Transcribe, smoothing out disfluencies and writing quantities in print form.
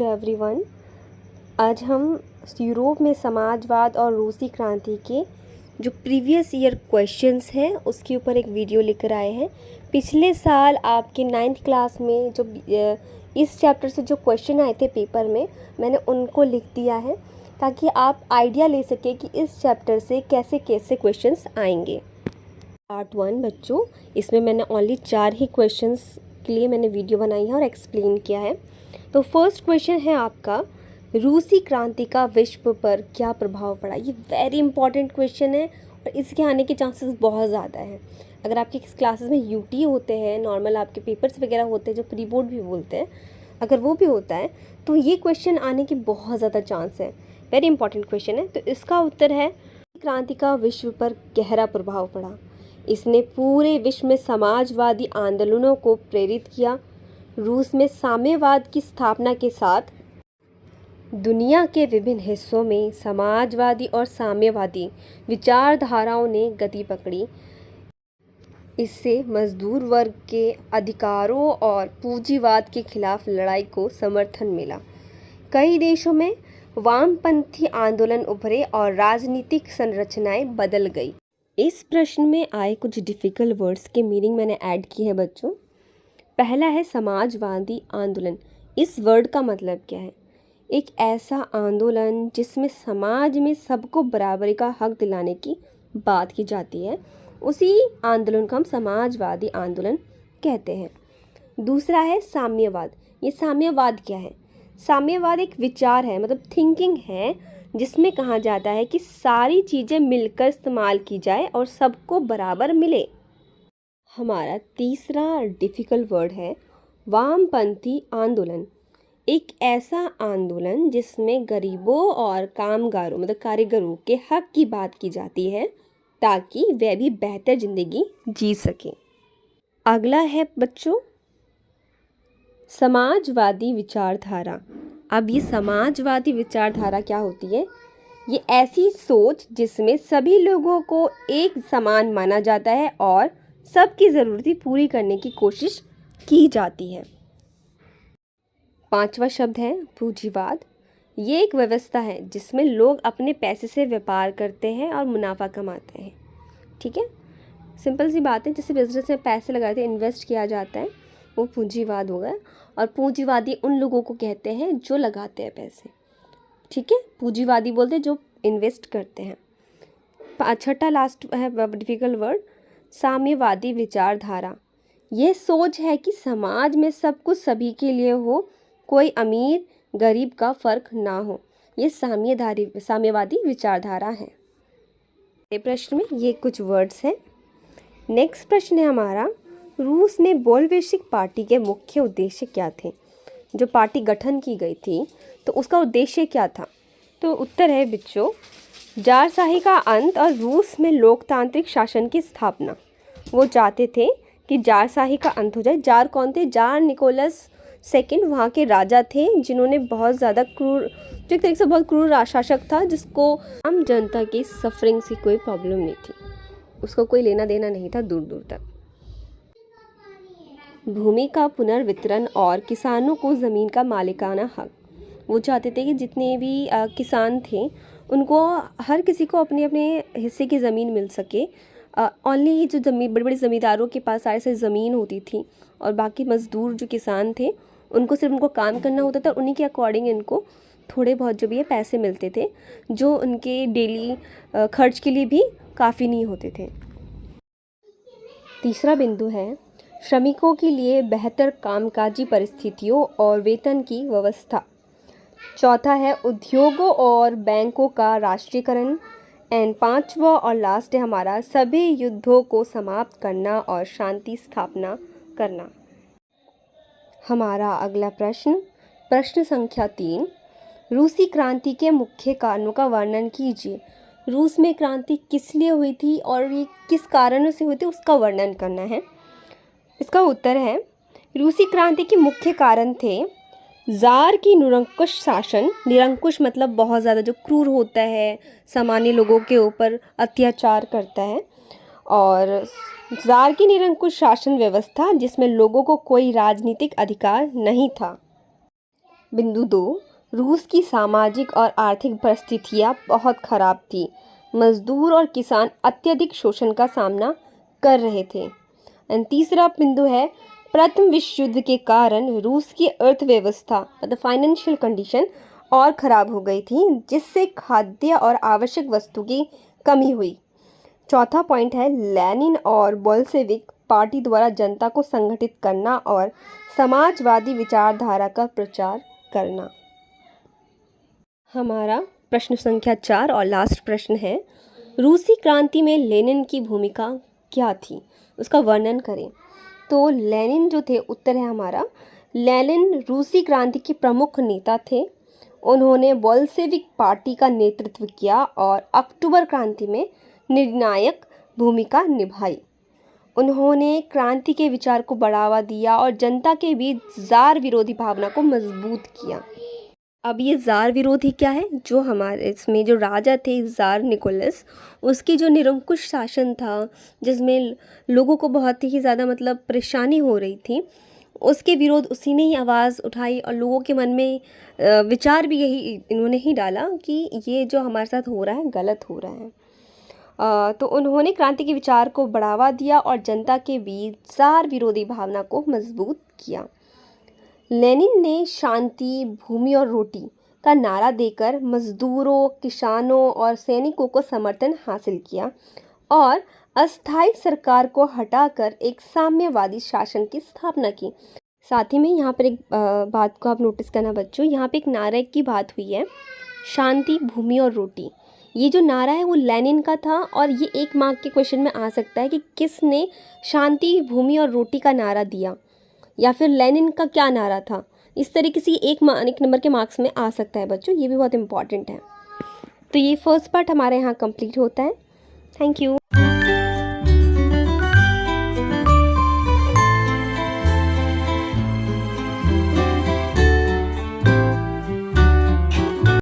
Everyone. आज हम Europe में समाजवाद और रूसी क्रांति के जो प्रीवियस ईयर क्वेश्चंस हैं उसके ऊपर एक वीडियो लेकर आए हैं। पिछले साल आपके 9th क्लास में जो इस चैप्टर से जो क्वेश्चन आए थे पेपर में, मैंने उनको लिख दिया है ताकि आप आइडिया ले सकें कि इस चैप्टर से कैसे कैसे क्वेश्चंस आएंगे। पार्ट 1 बच्चों, इसमें मैंने ओनली 4 ही क्वेश्चंस के लिए मैंने वीडियो बनाई है और एक्सप्लेन किया है। तो फर्स्ट क्वेश्चन है आपका, रूसी क्रांति का विश्व पर क्या प्रभाव पड़ा। ये वेरी इंपॉर्टेंट क्वेश्चन है और इसके आने के चांसेस बहुत ज़्यादा हैं। अगर आपके क्लासेस में यूटी होते हैं, नॉर्मल आपके पेपर्स वगैरह होते हैं जो प्री बोर्ड भी बोलते हैं, अगर वो भी होता है तो ये क्वेश्चन आने के बहुत ज़्यादा चांस है। वेरी इंपॉर्टेंट क्वेश्चन है। तो इसका उत्तर है, क्रांति का विश्व पर गहरा प्रभाव पड़ा। इसने पूरे विश्व में समाजवादी आंदोलनों को प्रेरित किया। रूस में साम्यवाद की स्थापना के साथ दुनिया के विभिन्न हिस्सों में समाजवादी और साम्यवादी विचारधाराओं ने गति पकड़ी। इससे मजदूर वर्ग के अधिकारों और पूंजीवाद के खिलाफ लड़ाई को समर्थन मिला। कई देशों में वामपंथी आंदोलन उभरे और राजनीतिक संरचनाएं बदल गई। इस प्रश्न में आए कुछ डिफ़िकल्ट वर्ड्स के मीनिंग मैंने ऐड की है बच्चों। पहला है समाजवादी आंदोलन। इस वर्ड का मतलब क्या है? एक ऐसा आंदोलन जिसमें समाज में सबको बराबरी का हक दिलाने की बात की जाती है, उसी आंदोलन को हम समाजवादी आंदोलन कहते हैं। दूसरा है साम्यवाद। ये साम्यवाद क्या है? साम्यवाद एक विचार है, मतलब थिंकिंग है, जिसमें कहा जाता है कि सारी चीज़ें मिलकर इस्तेमाल की जाए और सबको बराबर मिले। हमारा तीसरा डिफ़िकल्ट वर्ड है वामपंथी आंदोलन। एक ऐसा आंदोलन जिसमें गरीबों और कामगारों मतलब कारीगरों के हक की बात की जाती है ताकि वे भी बेहतर ज़िंदगी जी सकें। अगला है बच्चों समाजवादी विचारधारा। अब ये समाजवादी विचारधारा क्या होती है? ये ऐसी सोच जिसमें सभी लोगों को एक समान माना जाता है और सबकी ज़रूरतें पूरी करने की कोशिश की जाती है। पांचवा शब्द है पूंजीवाद। ये एक व्यवस्था है जिसमें लोग अपने पैसे से व्यापार करते हैं और मुनाफा कमाते हैं। ठीक है, सिंपल सी बात है। जैसे बिजनेस में पैसे लगाते हैं, इन्वेस्ट किया जाता है, वो पूंजीवाद होगा। और पूंजीवादी उन लोगों को कहते हैं जो लगाते हैं पैसे। ठीक है, पूंजीवादी बोलते हैं जो इन्वेस्ट करते हैं। छठा लास्ट है डिफिकल्ट वर्ड साम्यवादी विचारधारा। यह सोच है कि समाज में सब कुछ सभी के लिए हो, कोई अमीर गरीब का फर्क ना हो। ये साम्यवादी विचारधारा है। ये प्रश्न में ये कुछ वर्ड्स हैं। नेक्स्ट प्रश्न है हमारा, रूस में बोल्शेविक पार्टी के मुख्य उद्देश्य क्या थे? जो पार्टी गठन की गई थी तो उसका उद्देश्य क्या था? तो उत्तर है बच्चों, जारशाही का अंत और रूस में लोकतांत्रिक शासन की स्थापना। वो चाहते थे कि जारशाही का अंत हो जाए। जार कौन थे? जार निकोलस सेकंड वहाँ के राजा थे जिन्होंने बहुत ज़्यादा क्रूर, जो एक तरीके से बहुत क्रूर शासक था, जिसको आम जनता की सफरिंग से कोई प्रॉब्लम नहीं थी, उसको कोई लेना देना नहीं था दूर दूर तक। भूमि का पुनर्वितरण और किसानों को ज़मीन का मालिकाना हक। वो चाहते थे कि जितने भी किसान थे उनको, हर किसी को अपने अपने हिस्से की ज़मीन मिल सके। ओनली जो बड़े बड़े ज़मींदारों के पास सारी सारी ज़मीन होती थी और बाकी मज़दूर जो किसान थे उनको सिर्फ उनको काम करना होता था। उन्हीं के अकॉर्डिंग इनको थोड़े बहुत जो भी है पैसे मिलते थे, जो उनके डेली खर्च के लिए भी काफ़ी नहीं होते थे। तीसरा बिंदु है श्रमिकों के लिए बेहतर कामकाजी परिस्थितियों और वेतन की व्यवस्था। चौथा है उद्योगों और बैंकों का राष्ट्रीयकरण। एंड पांचवा और लास्ट है हमारा सभी युद्धों को समाप्त करना और शांति स्थापना करना। हमारा अगला प्रश्न संख्या 3, रूसी क्रांति के मुख्य कारणों का वर्णन कीजिए। रूस में क्रांति किस लिए हुई थी और ये किस कारणों से हुई थी उसका वर्णन करना है। इसका उत्तर है, रूसी क्रांति के मुख्य कारण थे ज़ार की निरंकुश शासन। निरंकुश मतलब बहुत ज़्यादा जो क्रूर होता है, सामान्य लोगों के ऊपर अत्याचार करता है। और ज़ार की निरंकुश शासन व्यवस्था जिसमें लोगों को कोई राजनीतिक अधिकार नहीं था। बिंदु 2, रूस की सामाजिक और आर्थिक परिस्थितियाँ बहुत खराब थी। मजदूर और किसान अत्यधिक शोषण का सामना कर रहे थे। एंड तीसरा बिंदु है, प्रथम विश्व युद्ध के कारण रूस की अर्थव्यवस्था मतलब फाइनेंशियल कंडीशन और ख़राब हो गई थी, जिससे खाद्य और आवश्यक वस्तु की कमी हुई। चौथा पॉइंट है, लेनिन और बोल्शेविक पार्टी द्वारा जनता को संगठित करना और समाजवादी विचारधारा का प्रचार करना। हमारा प्रश्न संख्या 4 और लास्ट प्रश्न है, रूसी क्रांति में लेनिन की भूमिका क्या थी, उसका वर्णन करें। तो लेनिन जो थे, उत्तर है हमारा, लेनिन रूसी क्रांति के प्रमुख नेता थे। उन्होंने बोल्शेविक पार्टी का नेतृत्व किया और अक्टूबर क्रांति में निर्णायक भूमिका निभाई। उन्होंने क्रांति के विचार को बढ़ावा दिया और जनता के बीच ज़ार विरोधी भावना को मजबूत किया। अब ये ज़ार विरोधी क्या है, जो हमारे इसमें जो राजा थे ज़ार निकोलस, उसकी जो निरंकुश शासन था, जिसमें लोगों को बहुत ही ज़्यादा मतलब परेशानी हो रही थी, उसके विरोध उसी ने ही आवाज़ उठाई और लोगों के मन में विचार भी यही इन्होंने ही डाला कि ये जो हमारे साथ हो रहा है गलत हो रहा है। तो उन्होंने क्रांति के विचार को बढ़ावा दिया और जनता के बीच ज़ार विरोधी भावना को मजबूत किया। लेनिन ने शांति, भूमि और रोटी का नारा देकर मजदूरों, किसानों और सैनिकों को समर्थन हासिल किया और अस्थायी सरकार को हटाकर एक साम्यवादी शासन की स्थापना की। साथ ही में यहाँ पर एक बात को आप नोटिस करना बच्चों, यहाँ पे एक नारे की बात हुई है, शांति, भूमि और रोटी। ये जो नारा है वो लेनिन का था और ये 1 मार्क के क्वेश्चन में आ सकता है कि किसने शांति, भूमि और रोटी का नारा दिया या फिर लेनिन का क्या नारा था। इस तरीके से एक नंबर के मार्क्स में आ सकता है बच्चों, ये भी बहुत इंपॉर्टेंट है। तो ये फर्स्ट पार्ट हमारे यहाँ कंप्लीट होता है। Thank you.